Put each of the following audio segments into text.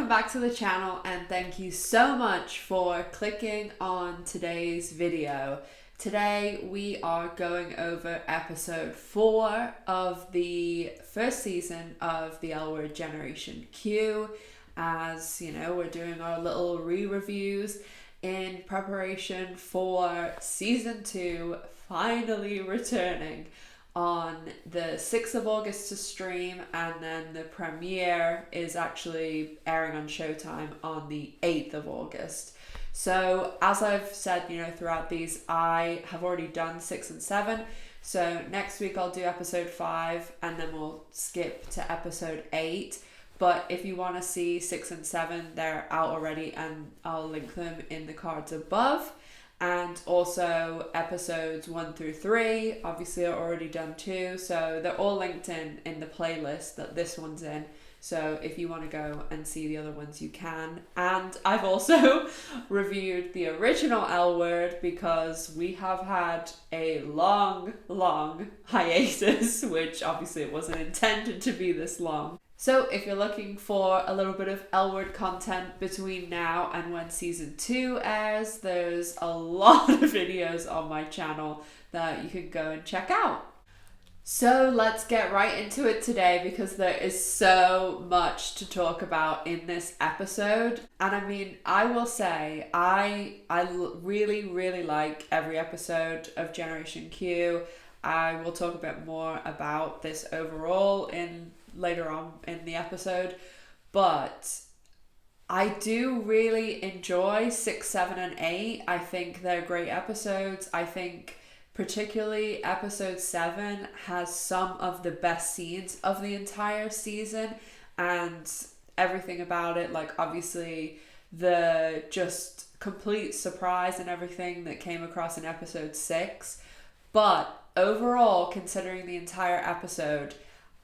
welcome back to the channel, and thank you so much for clicking on today's video. Today we are going over episode 4 of the first season of the L Word Generation Q. As you know, we're doing our little re-reviews in preparation for season 2 finally returning on the 6th of August to stream, and then the premiere is actually airing on Showtime on the 8th of August. So as I've said, throughout these, I have already done 6 and 7. So next week I'll do episode 5 and then we'll skip to episode 8. But if you want to see 6 and 7, they're out already, and I'll link them in the cards above. And also episodes 1 through 3, obviously are already done too. So they're all linked in the playlist that this one's in. So if you want to go and see the other ones, you can. And I've also reviewed the original L Word because we have had a long hiatus, which obviously it wasn't intended to be this long. So if you're looking for a little bit of L Word content between now and when season 2 airs, there's a lot of videos on my channel that you can go and check out. So let's get right into it today, because there is so much to talk about in this episode. And I mean, I will say, I really like every episode of Generation Q. I will talk a bit more about this overall later on in the episode, but I do really enjoy 6, 7, and 8. I think they're great episodes. I think particularly episode 7 has some of the best scenes of the entire season, and everything about it, like obviously the just complete surprise and everything that came across in episode 6. But overall, considering the entire episode,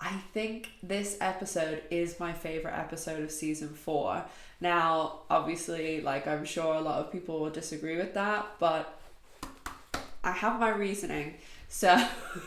I think this episode is my favorite episode of season 4. Now, obviously, I'm sure a lot of people will disagree with that, but I have my reasoning. So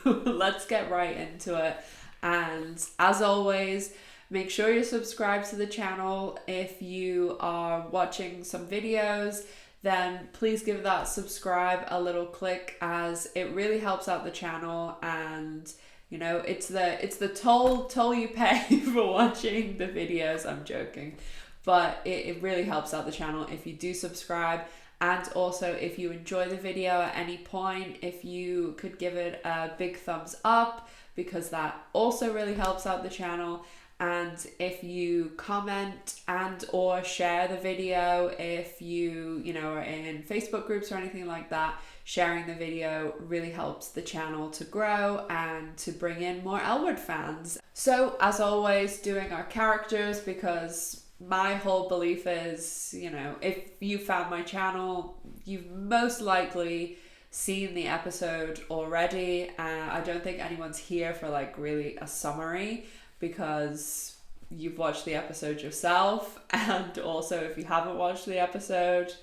let's get right into it. And as always, make sure you're subscribed to the channel. If you are watching some videos, then please give that subscribe a little click, as it really helps out the channel. And it's the toll you pay for watching the videos. I'm joking, but it really helps out the channel if you do subscribe. And also, if you enjoy the video at any point, if you could give it a big thumbs up, because that also really helps out the channel. And if you comment and or share the video, if you are in Facebook groups or anything like that, sharing the video really helps the channel to grow and to bring in more L Word fans. So as always, doing our characters, because my whole belief is, if you found my channel, you've most likely seen the episode already. I don't think anyone's here for really a summary, because you've watched the episode yourself. And also, if you haven't watched the episode,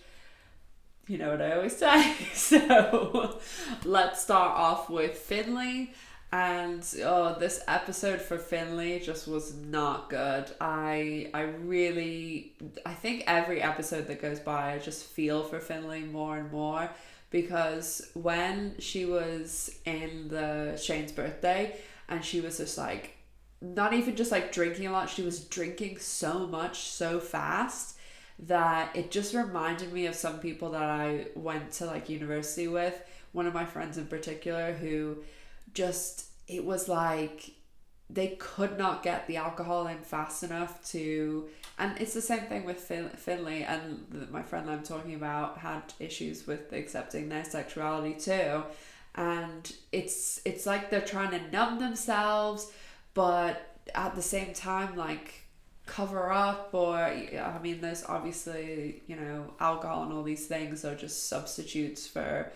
you know what I always say. So let's start off with Finley. And this episode for Finley just was not good. I think every episode that goes by, I just feel for Finley more and more, because when she was in the Shane's birthday and she was just not even just drinking a lot, she was drinking so much so fast that it just reminded me of some people that I went to university with. One of my friends in particular, who it was they could not get the alcohol in fast enough to, and it's the same thing with Finley, and my friend I'm talking about had issues with accepting their sexuality too. And it's like they're trying to numb themselves, but at the same time cover up, or there's obviously alcohol and all these things are just substitutes for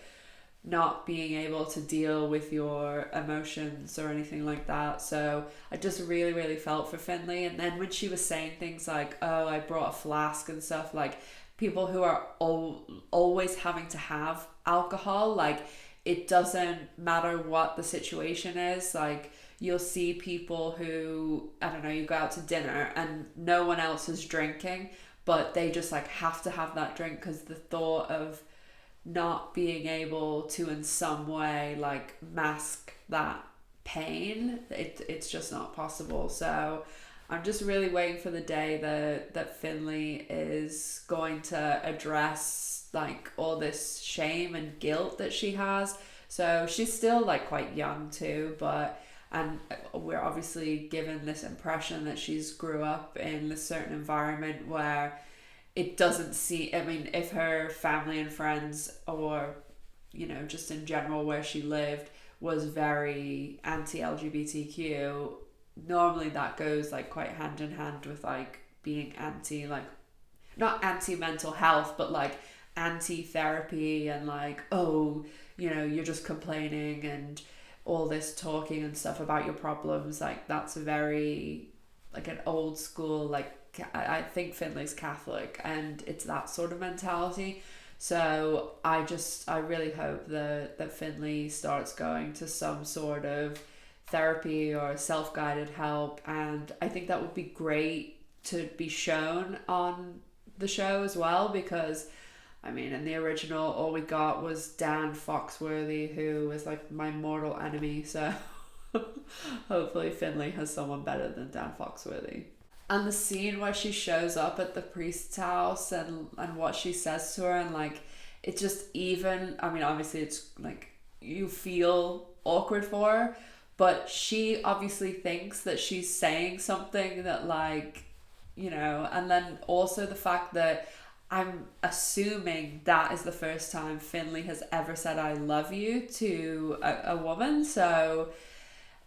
not being able to deal with your emotions or anything like that. So I just really felt for Finley. And then when she was saying things like, oh, I brought a flask and stuff, people who are always having to have alcohol, it doesn't matter what the situation is, you'll see people who, I don't know, you go out to dinner and no one else is drinking, but they just like have to have that drink because the thought of not being able to in some way like mask that pain, it's just not possible. So I'm just really waiting for the day that Finley is going to address like all this shame and guilt that she has. So she's still like quite young too, but and we're obviously given this impression that she's grew up in a certain environment where it doesn't see, I mean, if her family and friends, or you know, just in general where she lived, was very anti-LGBTQ, normally that goes like quite hand in hand with like being anti, like not anti mental health, but like anti therapy, and like, oh, you know, you're just complaining and all this talking and stuff about your problems. Like that's very like an old school, like I think Finley's Catholic and it's that sort of mentality. So I really hope that Finley starts going to some sort of therapy or self-guided help, and I think that would be great to be shown on the show as well, because I mean in the original all we got was Dan Foxworthy, who is like my mortal enemy, so hopefully Finley has someone better than Dan Foxworthy. And the scene where she shows up at the priest's house and what she says to her, and like it just, even, I mean obviously it's like you feel awkward for her, but she obviously thinks that she's saying something that like, you know, and then also the fact that I'm assuming that is the first time Finley has ever said I love you to a woman. So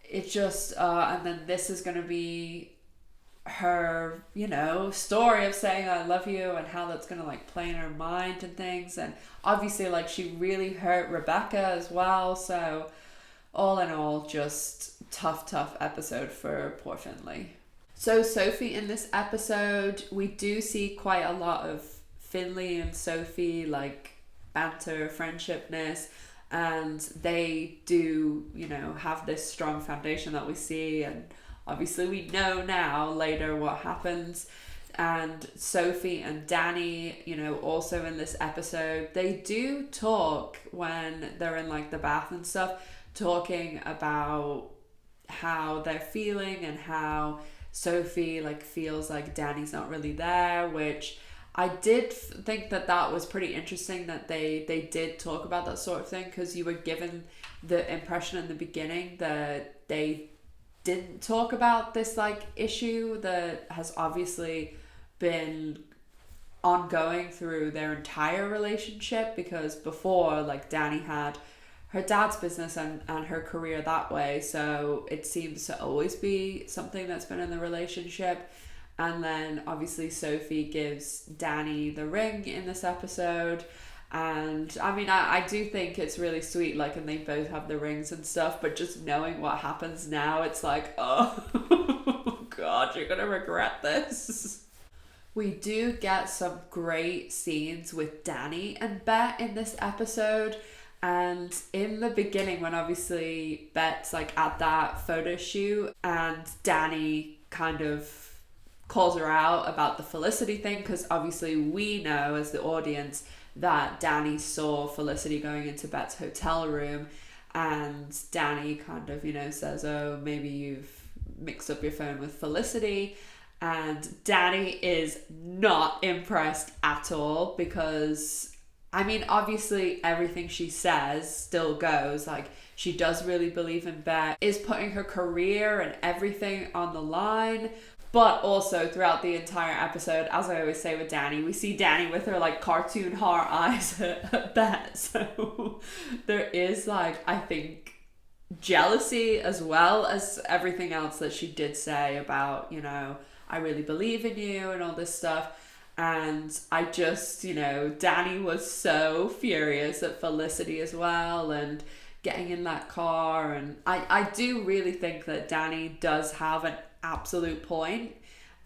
it just and then this is going to be her, you know, story of saying I love you and how that's gonna like play in her mind and things. And obviously like she really hurt Rebecca as well, so all in all just tough episode for poor Finley. So Sophie, in this episode we do see quite a lot of Finley and Sophie like banter, friendshipness, and they do, you know, have this strong foundation that we see, and obviously we know now later what happens. And Sophie and Danny, you know, also in this episode, they do talk when they're in like the bath and stuff, talking about how they're feeling and how Sophie like feels like Danny's not really there, which I did think that was pretty interesting that they did talk about that sort of thing, because you were given the impression in the beginning that they didn't talk about this like issue that has obviously been ongoing through their entire relationship, because before like Danny had her dad's business and her career that way, so it seems to always be something that's been in the relationship. And then obviously Sophie gives Danny the ring in this episode, and I mean I do think it's really sweet, like, and they both have the rings and stuff, but just knowing what happens now, it's like, oh god, you're gonna regret this. We do get some great scenes with Danny and Bette in this episode. And in the beginning, when obviously Bette's like at that photo shoot and Danny kind of calls her out about the Felicity thing, because obviously we know as the audience that Danny saw Felicity going into Bette's hotel room, and Danny kind of, you know, says, oh, maybe you've mixed up your phone with Felicity. And Danny is not impressed at all, because I mean obviously everything she says still goes, like she does really believe in Bette, is putting her career and everything on the line. But also throughout the entire episode, as I always say with Danny, we see Danny with her like cartoon heart eyes at Bette. So there is like, I think, jealousy as well as everything else that she did say about, you know, I really believe in you and all this stuff. And I just, you know, Danny was so furious at Felicity as well, and getting in that car. And I do really think that Danny does have an absolute point.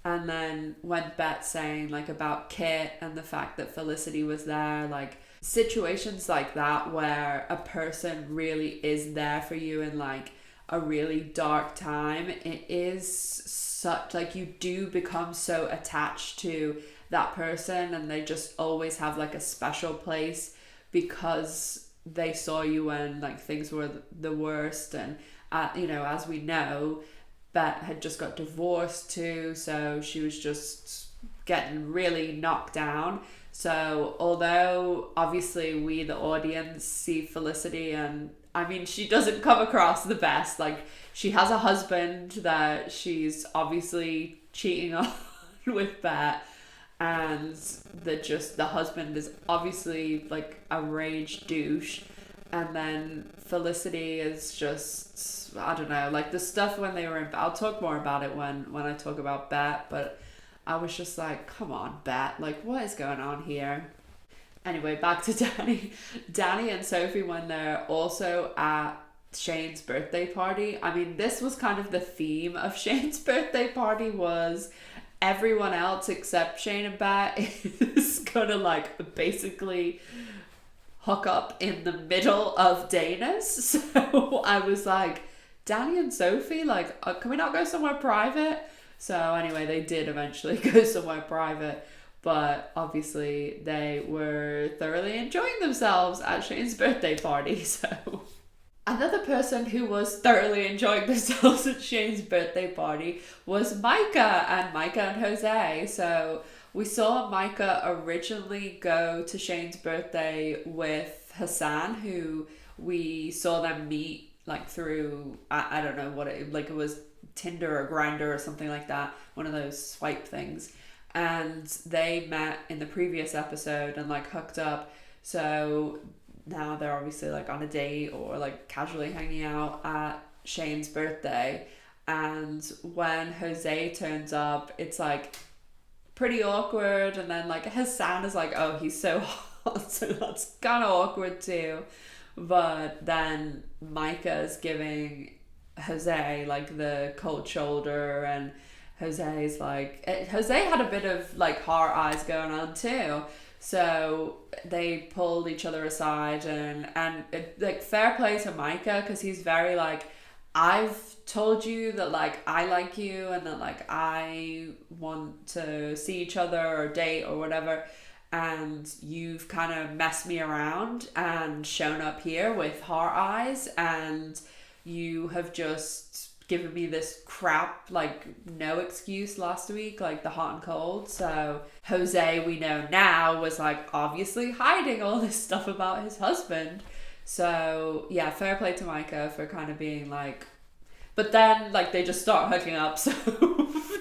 And then when Bette's saying like about Kit and the fact that Felicity was there, like situations like that where a person really is there for you in like a really dark time. It is such, like, you do become so attached to that person, and they just always have like a special place because they saw you when like things were the worst. And you know, as we know, Bette had just got divorced too, so she was just getting really knocked down. So although obviously we, the audience, see Felicity, and I mean, she doesn't come across the best. Like, she has a husband that she's obviously cheating on with Bette, and the husband is obviously like a rage douche. And then Felicity is just, I don't know, like the stuff when they were in, I'll talk more about it when I talk about Bette, but I was just like, come on, Bette, like, what is going on here? Anyway, back to Danny. Danny and Sophie, when they're also at Shane's birthday party, I mean, this was kind of the theme of Shane's birthday party, was everyone else except Shane and Bette is gonna like basically hook up in the middle of Dana's. So I was like, Danny and Sophie, like, can we not go somewhere private? So anyway, they did eventually go somewhere private, but obviously they were thoroughly enjoying themselves at Shane's birthday party. So another person who was thoroughly enjoying themselves at Shane's birthday party was Micah and Jose. So we saw Micah originally go to Shane's birthday with Hassan, who we saw them meet like through, I don't know what it, like it was Tinder or Grindr or something like that, one of those swipe things. And they met in the previous episode and like hooked up. So now they're obviously like on a date or like casually hanging out at Shane's birthday. And when Jose turns up, it's like pretty awkward. And then like Hassan is like, oh, he's so hot, so that's kind of awkward too. But then Micah's giving Jose like the cold shoulder, and Jose's like, Jose had a bit of like heart eyes going on too. So they pulled each other aside, and like fair play to Micah, because he's very like, I've told you that like I like you and that like I want to see each other or date or whatever, and you've kind of messed me around and shown up here with heart eyes, and you have just given me this crap, like no excuse last week, like the hot and cold. So Jose, we know now, was like obviously hiding all this stuff about his husband. So yeah, fair play to Micah for kind of being like, but then like they just start hooking up, so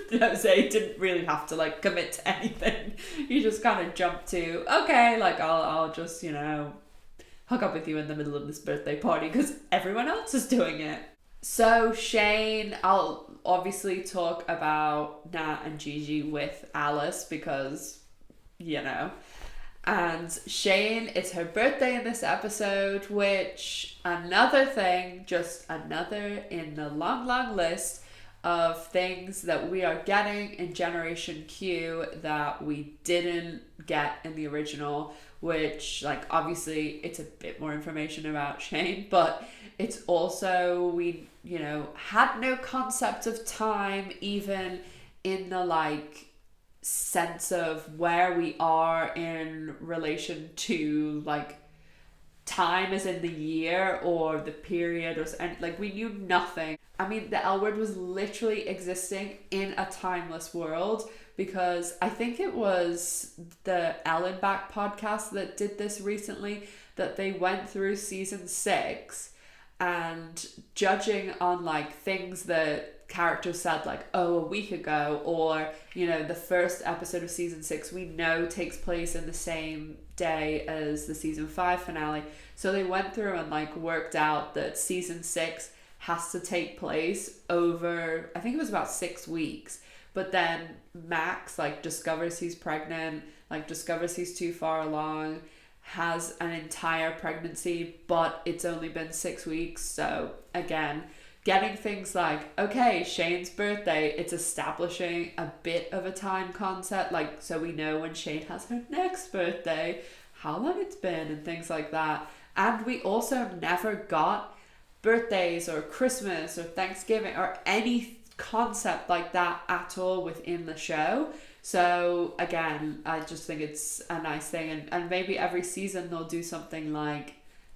Jose didn't really have to like commit to anything. He just kind of jumped to, okay, like I'll just, you know, hook up with you in the middle of this birthday party because everyone else is doing it. So Shane, I'll obviously talk about Nat and Gigi with Alice because, you know. And Shane, it's her birthday in this episode, which, another thing, just another in the long, long list of things that we are getting in Generation Q that we didn't get in the original, which, like, obviously it's a bit more information about Shane, but it's also, we, you know, had no concept of time, even in the, like, sense of where we are in relation to like time as in the year or the period, or and like we knew nothing. I mean, the L Word was literally existing in a timeless world, because I think it was the Ellen Back podcast that did this recently, that they went through season 6 and judging on like things that characters said like, oh, a week ago, or, you know, the first episode of season 6 we know takes place in the same day as the season 5 finale. So they went through and like worked out that season 6 has to take place over, I think it was about 6 weeks. But then Max like discovers he's pregnant, like discovers he's too far along, has an entire pregnancy, but it's only been 6 weeks. So again, getting things like, okay, Shane's birthday, it's establishing a bit of a time concept, like, so we know when Shane has her next birthday, how long it's been, and things like that. And we also never got birthdays or Christmas or Thanksgiving or any concept like that at all within the show. So again, I just think it's a nice thing, and maybe every season they'll do something like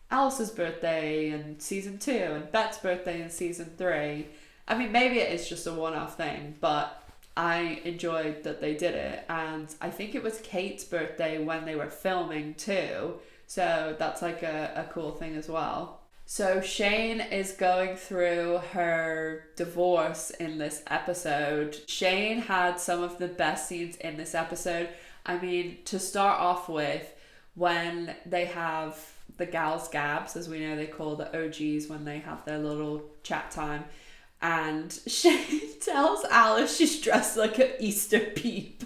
Alice's birthday in season 2 and Bette's birthday in season 3. I mean, maybe it is just a one-off thing, but I enjoyed that they did it. And I think it was Kate's birthday when they were filming too, so that's like a cool thing as well. So Shane is going through her divorce in this episode. Shane had some of the best scenes in this episode. I mean, to start off with, when they have the gals gabs, as we know they call the OGs when they have their little chat time, and Shane tells Alice she's dressed like an Easter peep.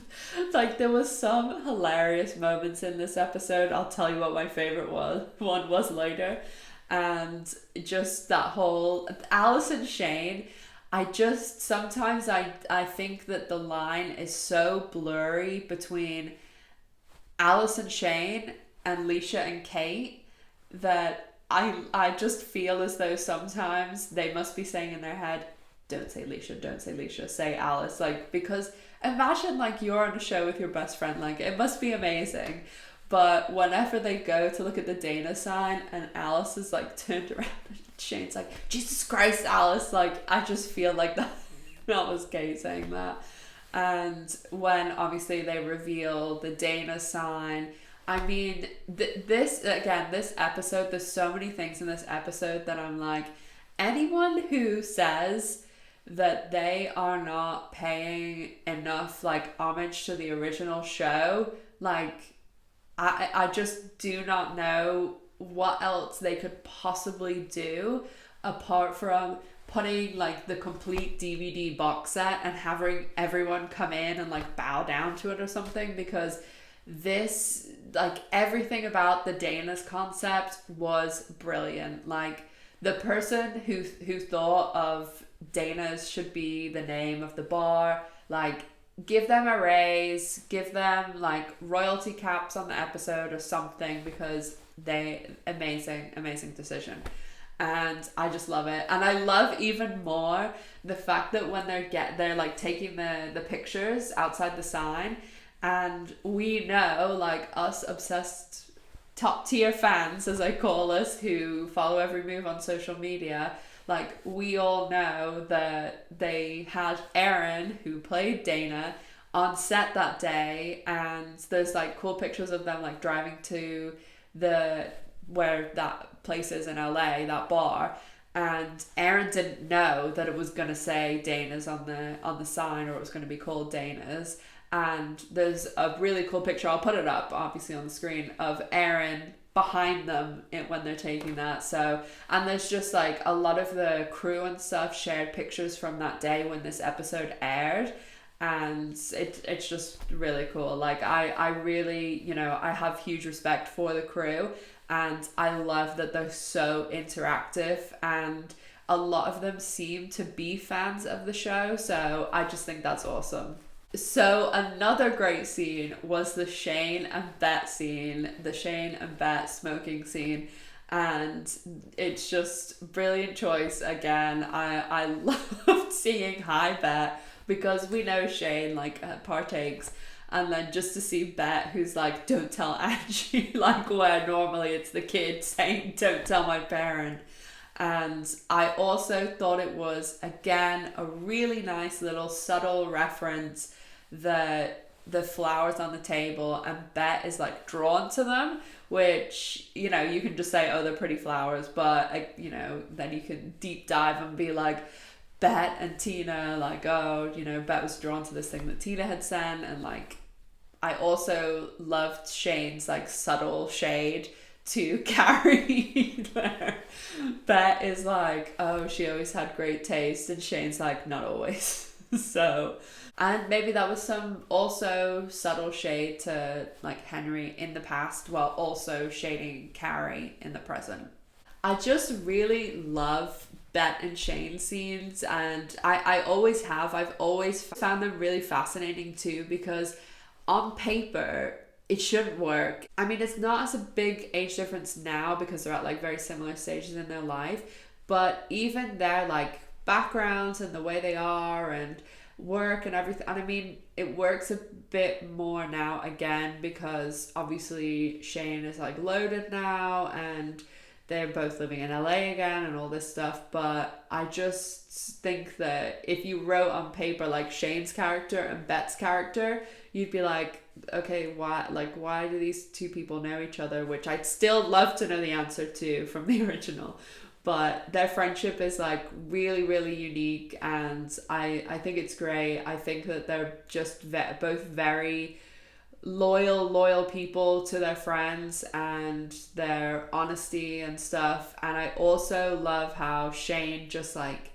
Like, there was some hilarious moments in this episode. I'll tell you what my favorite one was later. And just that whole Alice and Shane, sometimes I think that the line is so blurry between Alice and Shane and Leisha and Kate that I just feel as though sometimes they must be saying in their head, don't say Leisha, say Alice. Like, because imagine like you're on a show with your best friend, like it must be amazing. But whenever they go to look at the Dana sign and Alice is like turned around and Shane's like, Jesus Christ, Alice, like I just feel like that was Kate saying that. And when obviously they reveal the Dana sign, I mean, this episode, there's so many things in this episode that I'm like, anyone who says that they are not paying enough like homage to the original show, like I just do not know what else they could possibly do apart from putting like the complete DVD box set and having everyone come in and like bow down to it or something, because this, like, everything about the Dana's concept was brilliant. Like, the person who thought of Dana's should be the name of the bar, like, give them a raise, give them like royalty caps on the episode or something, because amazing decision. And I just love it. And I love even more the fact that when they're like taking the pictures outside the sign, and we know, like, us obsessed top tier fans, as I call us, who follow every move on social media, like, we all know that they had Erin, who played Dana, on set that day, and there's like cool pictures of them like driving to where that place is in LA, that bar, and Erin didn't know that it was gonna say Dana's on the sign, or it was gonna be called Dana's. And there's a really cool picture, I'll put it up obviously on the screen, of Erin behind them when they're taking that. So, and there's just like a lot of the crew and stuff shared pictures from that day when this episode aired, and it's just really cool. Like, I really, I have huge respect for the crew, and I love that they're so interactive, and a lot of them seem to be fans of the show, so I just think that's awesome. So another great scene was the Shane and Bette scene, the Shane and Bette smoking scene, and it's just brilliant choice again. I loved seeing Hi Bette, because we know Shane like partakes, and then just to see Bette, who's like, don't tell Angie, like where normally it's the kid saying don't tell my parent. And I also thought it was, again, a really nice little subtle reference that the flowers on the table, and Bette is like drawn to them, which, you can just say, oh, they're pretty flowers, but then you can deep dive and be like, Bette and Tina, like, oh, Bette was drawn to this thing that Tina had sent. And like, I also loved Shane's like subtle shade to Carrie there. Bette is like, oh, she always had great taste, and Shane's like, not always. So, and maybe that was some also subtle shade to like Henry in the past, while also shading Carrie in the present. I just really love Bette and Shane scenes, and I always have. I've always found them really fascinating too, because on paper it shouldn't work. I mean, it's not as a big age difference now because they're at like very similar stages in their life, but even their like backgrounds and the way they are and work and everything, and I mean it works a bit more now again because obviously Shane is like loaded now and they're both living in LA again and all this stuff. But I just think that if you wrote on paper like Shane's character and Bette's character, you'd be like, okay, why do these two people know each other? Which I'd still love to know the answer to from the original. But their friendship is like really, really unique, and I think it's great. I think that they're just both very loyal people to their friends and their honesty and stuff. And I also love how Shane just like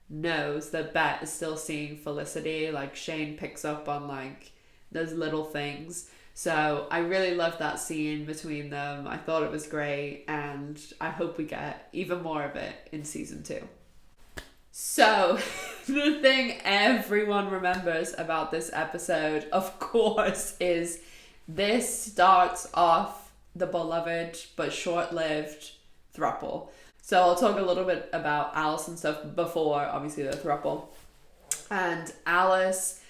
knows that Bette is still seeing Felicity. Like Shane picks up on like those little things. So I really loved that scene between them. I thought it was great, and I hope we get even more of it in season 2. So, the thing everyone remembers about this episode, of course, is this starts off the beloved but short-lived throuple. So I'll talk a little bit about Alice and stuff before, obviously, the throuple. And Alice,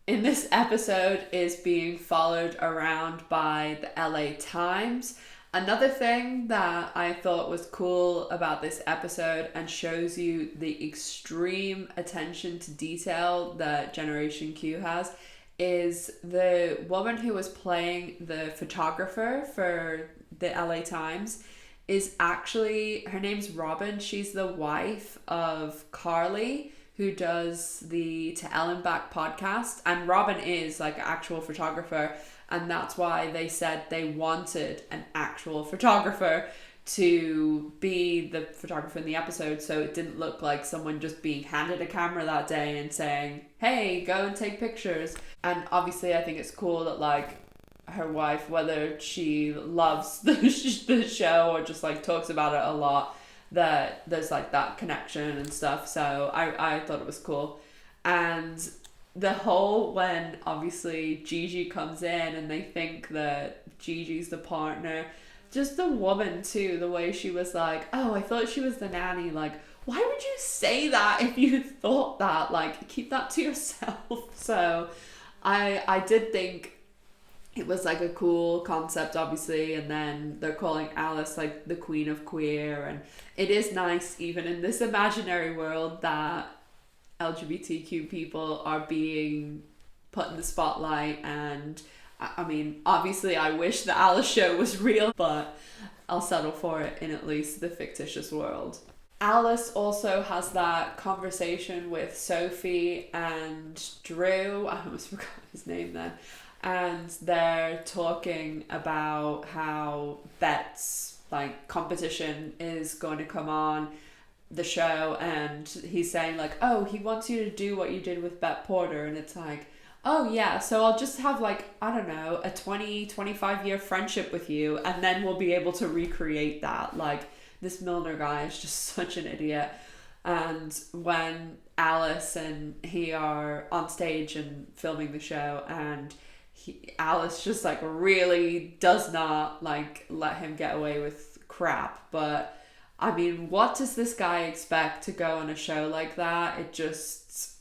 in this episode, is being followed around by the LA Times. Another thing that I thought was cool about this episode and shows you the extreme attention to detail that Generation Q has is the woman who was playing the photographer for the LA Times is actually, her name's Robin. She's the wife of Carly, who does the To Ellen Back podcast. And Robin is like an actual photographer. And that's why they said they wanted an actual photographer to be the photographer in the episode, so it didn't look like someone just being handed a camera that day and saying, hey, go and take pictures. And obviously I think it's cool that like her wife, whether she loves the show or just like talks about it a lot, that there's like that connection and stuff. So I thought it was cool. And the whole, when obviously Gigi comes in and they think that Gigi's the partner, just the woman too, the way she was like, oh, I thought she was the nanny. Like, why would you say that if you thought that? Like, keep that to yourself. So I did think it was like a cool concept, obviously. And then they're calling Alice like the queen of queer. And it is nice, even in this imaginary world, that LGBTQ people are being put in the spotlight. And I mean, obviously I wish the Alice show was real, but I'll settle for it in at least the fictitious world. Alice also has that conversation with Sophie and Drew. I almost forgot his name then. And they're talking about how Bette's like competition is going to come on the show, and he's saying like, oh, he wants you to do what you did with Bette Porter. And it's like, oh yeah, so I'll just have like, I don't know, a 25 year friendship with you, and then we'll be able to recreate that. Like, this Milner guy is just such an idiot. And when Alice and he are on stage and filming the show, and Alice just like really does not like let him get away with crap. But I mean, what does this guy expect to go on a show like that? It just,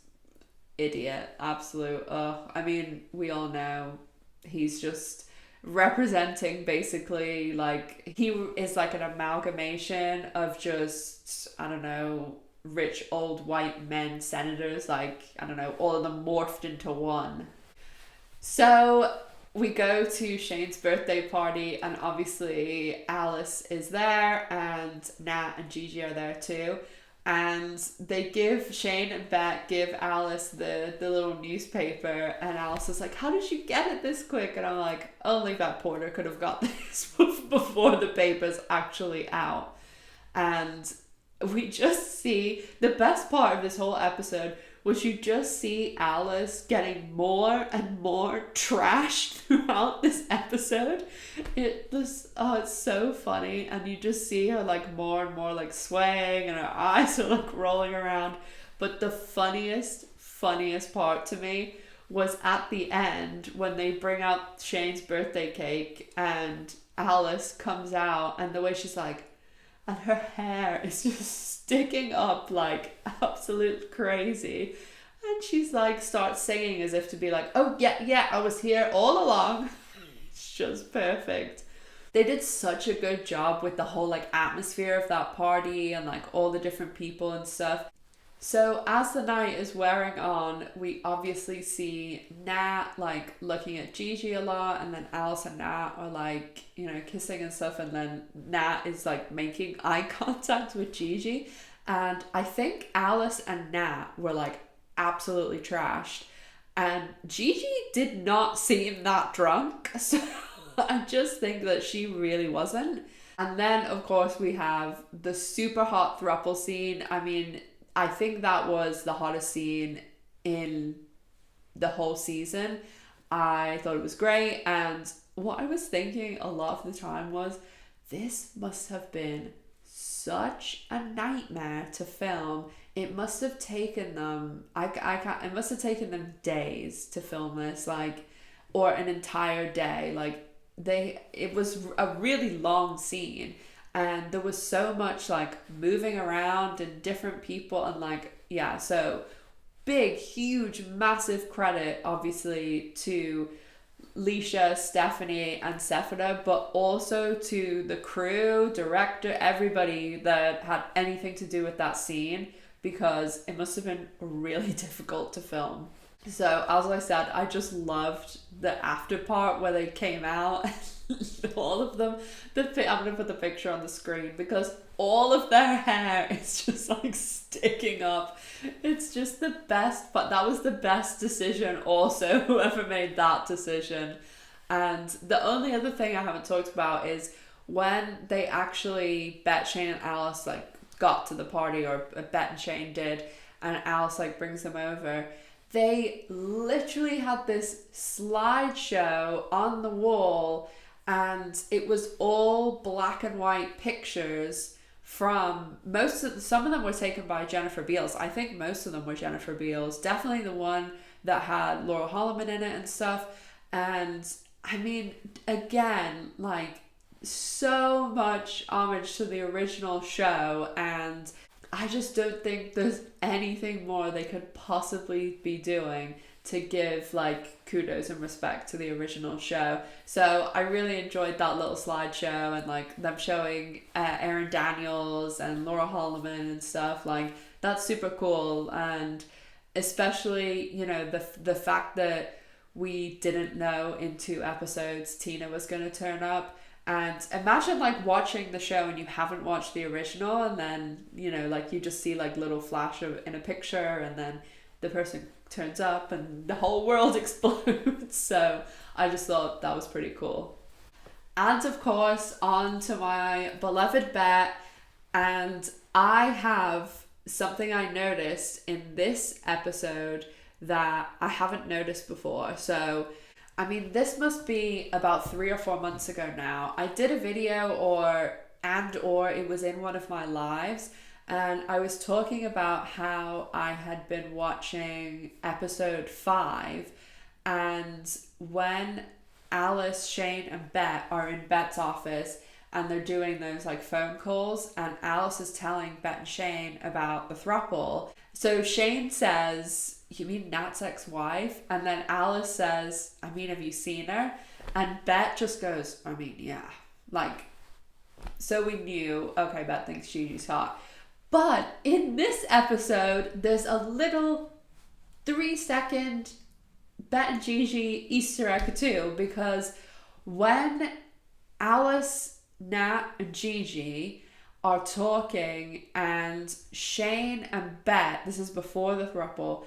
idiot, absolute. I mean, we all know he's just representing basically, like, he is like an amalgamation of just, I don't know, rich old white men senators, like, I don't know, all of them morphed into one. So we go to Shane's birthday party, and obviously Alice is there, and Nat and Gigi are there too. And they give, Shane and Bette give Alice the little newspaper, and Alice is like, how did you get it this quick? And I'm like, only Bette Porter could have got this before the paper's actually out. And we just see, the best part of this whole episode was you just see Alice getting more and more trashed throughout this episode. It was, oh, it's so funny. And you just see her like more and more like swaying, and her eyes are like rolling around. But the funniest part to me was at the end when they bring out Shane's birthday cake and Alice comes out, and the way she's like, and her hair is just sticking up like absolute crazy. And she's like, starts singing as if to be like, oh yeah, I was here all along. It's just perfect. They did such a good job with the whole like atmosphere of that party and like all the different people and stuff. So as the night is wearing on, we obviously see Nat like looking at Gigi a lot, and then Alice and Nat are like, you know, kissing and stuff, and then Nat is like making eye contact with Gigi. And I think Alice and Nat were like absolutely trashed, and Gigi did not seem that drunk. So I just think that she really wasn't. And then of course we have the super hot throuple scene. I mean, I think that was the hottest scene in the whole season. I thought it was great, and what I was thinking a lot of the time was, this must have been such a nightmare to film. It must have taken them, it must have taken them days to film this, like, or an entire day. Like, it was a really long scene, and there was so much like moving around and different people, and like, yeah, so big, huge, massive credit obviously to Leisha, Stephanie and Sefida, but also to the crew, director, everybody that had anything to do with that scene, because it must have been really difficult to film. So as I said, I just loved the after part where they came out. All of them, I'm gonna put the picture on the screen, because all of their hair is just like sticking up. It's just the best, but that was the best decision also, whoever made that decision. And the only other thing I haven't talked about is when they actually, Bette, Shane and Alice like got to the party, or Bette and Shane did, and Alice like brings them over. They literally had this slideshow on the wall, and it was all black and white pictures from some of them were taken by Jennifer Beals. I think most of them were Jennifer Beals. Definitely the one that had Laura Holloman in it and stuff. And I mean, again, like, so much homage to the original show, and I just don't think there's anything more they could possibly be doing to give like kudos and respect to the original show. So I really enjoyed that little slideshow, and like them showing Erin Daniels and Laura Holloman and stuff. Like, that's super cool. And especially, you know, the fact that we didn't know in 2 episodes Tina was going to turn up. And imagine like watching the show and you haven't watched the original, and then, you know, like you just see like little flash of in a picture, and then the person turns up and the whole world explodes. So I just thought that was pretty cool. And of course, on to my beloved Bette. And I have something I noticed in this episode that I haven't noticed before. So I mean, this must be about 3 or 4 months ago now. I did a video, or it was in one of my lives, and I was talking about how I had been watching episode 5, and when Alice, Shane and Bette are in Bette's office and they're doing those like phone calls, and Alice is telling Bette and Shane about the throuple. So Shane says, "You mean Nat's ex-wife?" And then Alice says, "I mean, have you seen her?" And Bette just goes, "I mean, yeah." Like, so we knew, okay, Bette thinks Gigi's hot. But in this episode, there's a little 3-second Bette and Gigi Easter egg too, because when Alice, Nat and Gigi are talking, and Shane and Bette, this is before the throuple,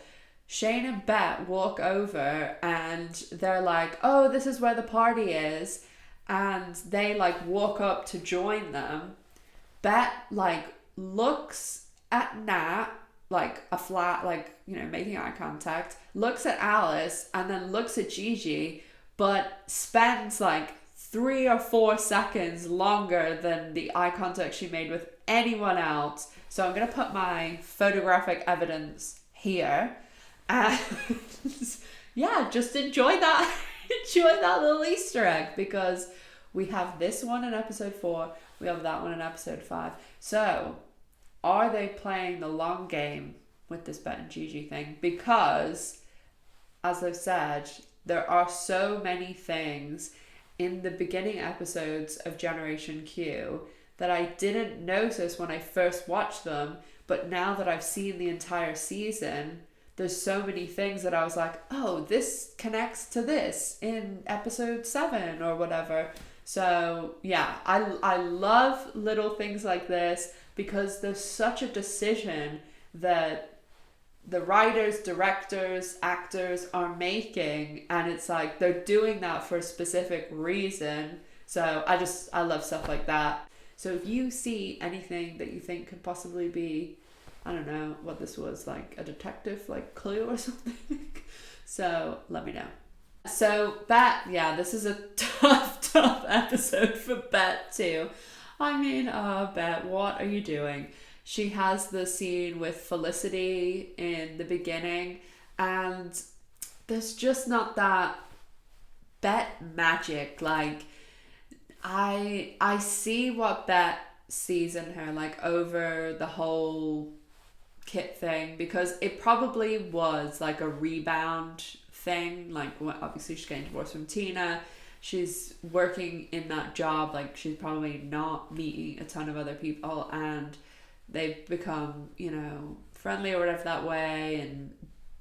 Shane and Bette walk over and they're like, "Oh, this is where the party is," and they like walk up to join them. Bette like looks at Nat like a flat, like, you know, making eye contact, looks at Alice, and then looks at Gigi, but spends like 3 or 4 seconds longer than the eye contact she made with anyone else. So I'm gonna put my photographic evidence here. And yeah, just enjoy that little Easter egg, because we have this one in episode 4, We have that one in episode 5. So, are they playing the long game with this Bette and Gigi thing? Because, as I've said, there are so many things in the beginning episodes of Generation Q that I didn't notice when I first watched them, but now that I've seen the entire season, there's so many things that I was like, oh, this connects to this in episode 7 or whatever. So yeah, I love little things like this because there's such a decision that the writers, directors, actors are making, and it's like they're doing that for a specific reason. So I love stuff like that. So if you see anything that you think could possibly be, I don't know what this was, like a detective like clue or something, so let me know. So Bette, yeah, this is a tough episode for Bette too. I mean, Bette, what are you doing? She has the scene with Felicity in the beginning, and there's just not that Bette magic. Like, I see what Bette sees in her, like, over the whole Kit thing, because it probably was like a rebound thing. Like, obviously she's getting divorced from Tina, she's working in that job, like she's probably not meeting a ton of other people, and they've become, you know, friendly or whatever that way, and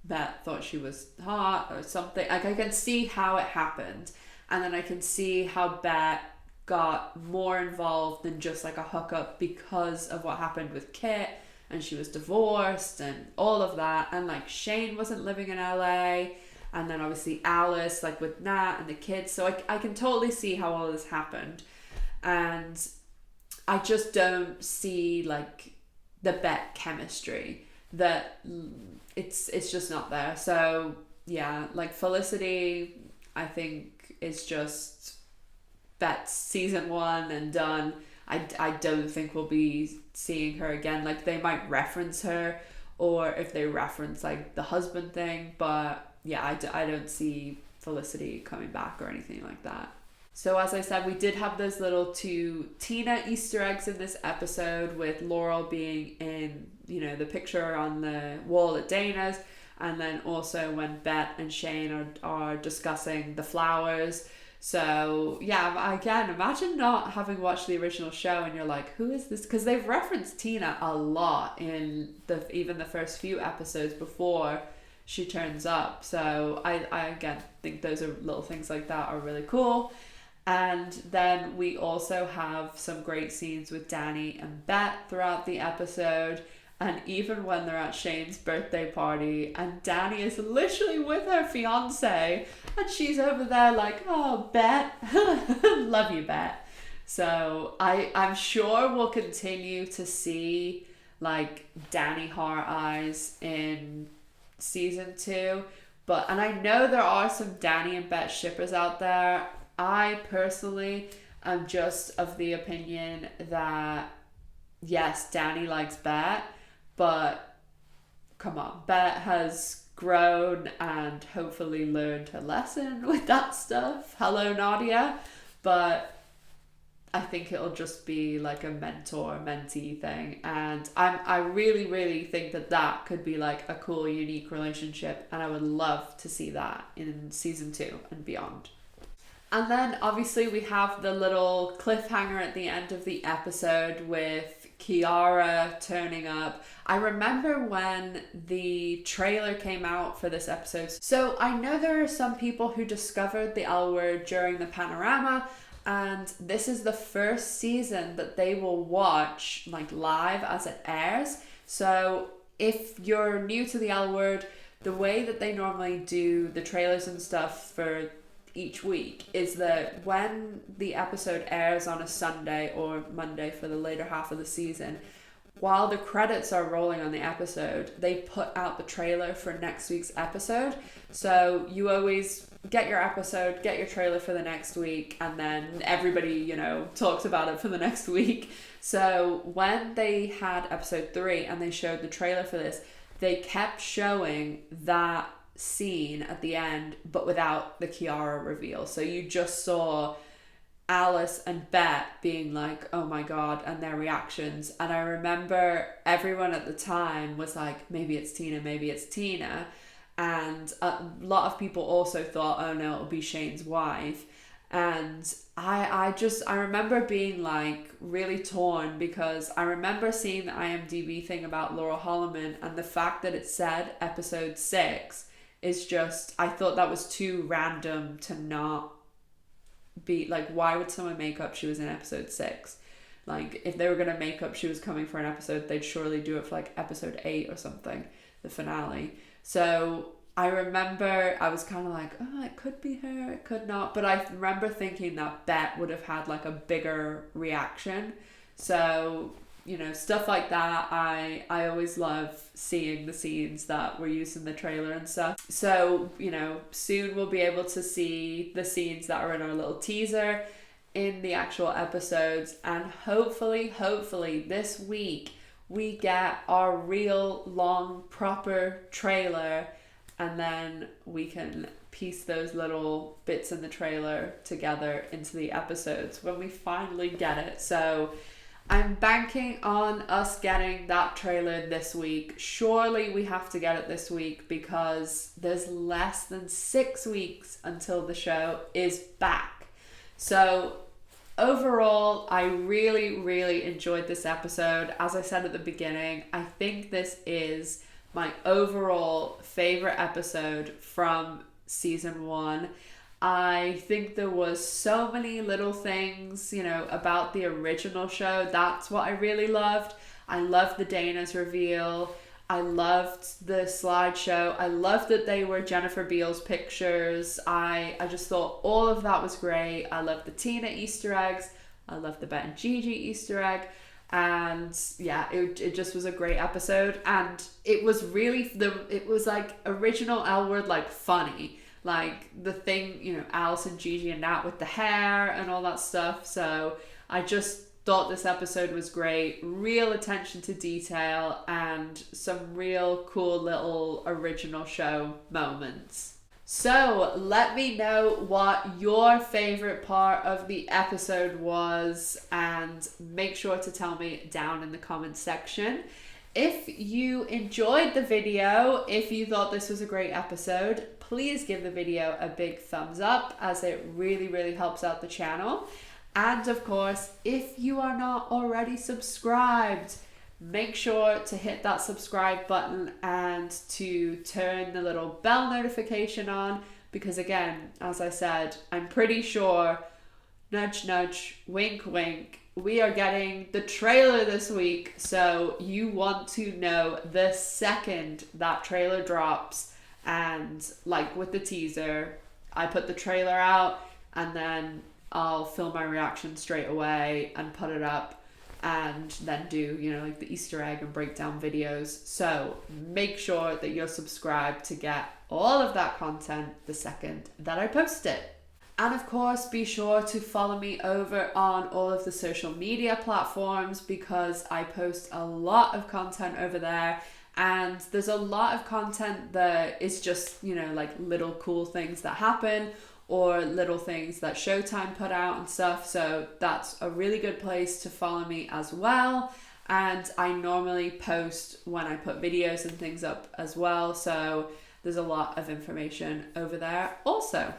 Bette thought she was hot or something. Like, I can see how it happened, and then I can see how Bette got more involved than just like a hookup because of what happened with Kit, and she was divorced and all of that, and like Shane wasn't living in LA, and then obviously Alice, like with Nat and the kids. So I can totally see how all this happened, and I just don't see like the Bette chemistry, that it's just not there. So yeah, like Felicity, I think is just Bette's season 1 and done. I don't think we'll be seeing her again. Like, they might reference her, or if they reference like the husband thing, but yeah, I don't see Felicity coming back or anything like that. So as I said, we did have those little 2 Tina Easter eggs in this episode, with Laurel being in, you know, the picture on the wall at Dana's, and then also when Bette and Shane are discussing the flowers. So yeah, again, imagine not having watched the original show and you're like, who is this? Because they've referenced Tina a lot in even the first few episodes before she turns up. So I again think those are little things like that are really cool. And then we also have some great scenes with Danny and Bette throughout the episode. And even when they're at Shane's birthday party and Danny is literally with her fiance, and she's over there like, oh, Bette, love you, Bette. So I'm sure we'll continue to see like Danny Heart Eyes in season 2. And I know there are some Danny and Bette shippers out there. I personally am just of the opinion that yes, Danny likes Bette, but come on, Bette has grown and hopefully learned her lesson with that stuff. Hello, Nadia. But I think it'll just be like a mentor-mentee thing, and I really, really think that could be like a cool, unique relationship, and I would love to see that in season 2 and beyond. And then obviously we have the little cliffhanger at the end of the episode with Kiara turning up. I remember when the trailer came out for this episode. So I know there are some people who discovered the L Word during the panorama, and this is the first season that they will watch like live as it airs. So if you're new to the L Word, the way that they normally do the trailers and stuff for each week is that when the episode airs on a Sunday or Monday for the later half of the season, while the credits are rolling on the episode, they put out the trailer for next week's episode. So you always get your episode, get your trailer for the next week, and then everybody, you know, talks about it for the next week. So when they had episode 3 and they showed the trailer for this, they kept showing that scene at the end, but without the Kiara reveal. So you just saw Alice and Bette being like, oh my god, and their reactions. And I remember everyone at the time was like, maybe it's Tina, maybe it's Tina. And a lot of people also thought, oh no, it'll be Shane's wife. And I remember being like really torn, because I remember seeing the IMDb thing about Laura Holloman, and the fact that it said episode 6 is just, I thought that was too random to not be like, why would someone make up she was in episode 6? Like, if they were gonna make up she was coming for an episode, they'd surely do it for like episode 8 or something, the finale. So I remember I was kind of like, oh, it could be her, it could not. But I remember thinking that Bette would have had like a bigger reaction. So, you know, stuff like that. I always love seeing the scenes that were used in the trailer and stuff. So, you know, soon we'll be able to see the scenes that are in our little teaser in the actual episodes. And hopefully this week we get our real long proper trailer, and then we can piece those little bits in the trailer together into the episodes when we finally get it. So I'm banking on us getting that trailer this week. Surely we have to get it this week, because there's less than 6 weeks until the show is back. So overall, I really enjoyed this episode. As I said at the beginning, I think this is my overall favorite episode from season 1. I think there was so many little things, you know, about the original show. That's what I really loved. I loved the Dana's reveal. I loved the slideshow. I loved that they were Jennifer Beals pictures. I just thought all of that was great. I loved the Tina Easter eggs. I loved the Bette and Gigi Easter egg. And yeah, it just was a great episode. And it was really, it was like original L Word, like funny. Like the thing, you know, Alice and Gigi and Nat with the hair and all that stuff. So I just thought this episode was great. Real attention to detail and some real cool little original show moments. So let me know what your favorite part of the episode was, and make sure to tell me down in the comments section. If you enjoyed the video, if you thought this was a great episode, please give the video a big thumbs up, as it really helps out the channel. And of course, if you are not already subscribed, make sure to hit that subscribe button and to turn the little bell notification on, because again, as I said, I'm pretty sure, nudge nudge, wink wink, we are getting the trailer this week. So you want to know the second that trailer drops. And like with the teaser, I put the trailer out and then I'll film my reaction straight away and put it up, and then do, you know, like the Easter egg and breakdown videos. So make sure that you're subscribed to get all of that content the second that I post it. And of course, be sure to follow me over on all of the social media platforms, because I post a lot of content over there. And there's a lot of content that is just, you know, like little cool things that happen, or little things that Showtime put out and stuff. So that's a really good place to follow me as well. And I normally post when I put videos and things up as well. So there's a lot of information over there also.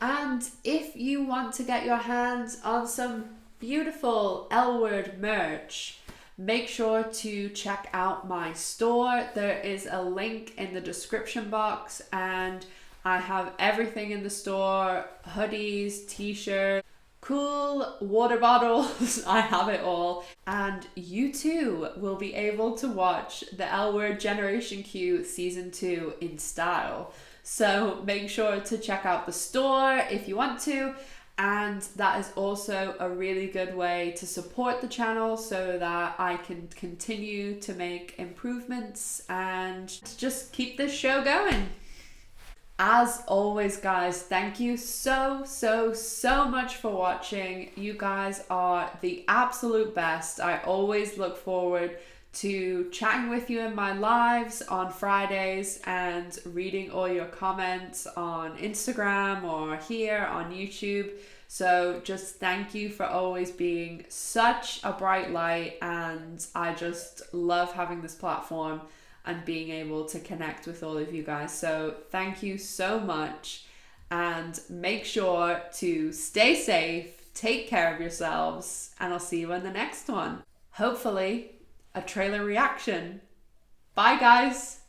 And if you want to get your hands on some beautiful L Word merch, make sure to check out my store. There is a link in the description box, and I have everything in the store: hoodies, t-shirts, cool water bottles. I have it all. And you too will be able to watch the L Word Generation Q season 2 in style. So make sure to check out the store if you want to. And that is also a really good way to support the channel, so that I can continue to make improvements and just keep this show going. As always, guys, thank you so much for watching. You guys are the absolute best. I always look forward to chatting with you in my lives on Fridays and reading all your comments on Instagram or here on YouTube. So just thank you for always being such a bright light, and I just love having this platform and being able to connect with all of you guys. So thank you so much, and make sure to stay safe, take care of yourselves, and I'll see you in the next one. Hopefully, a trailer reaction. Bye, guys.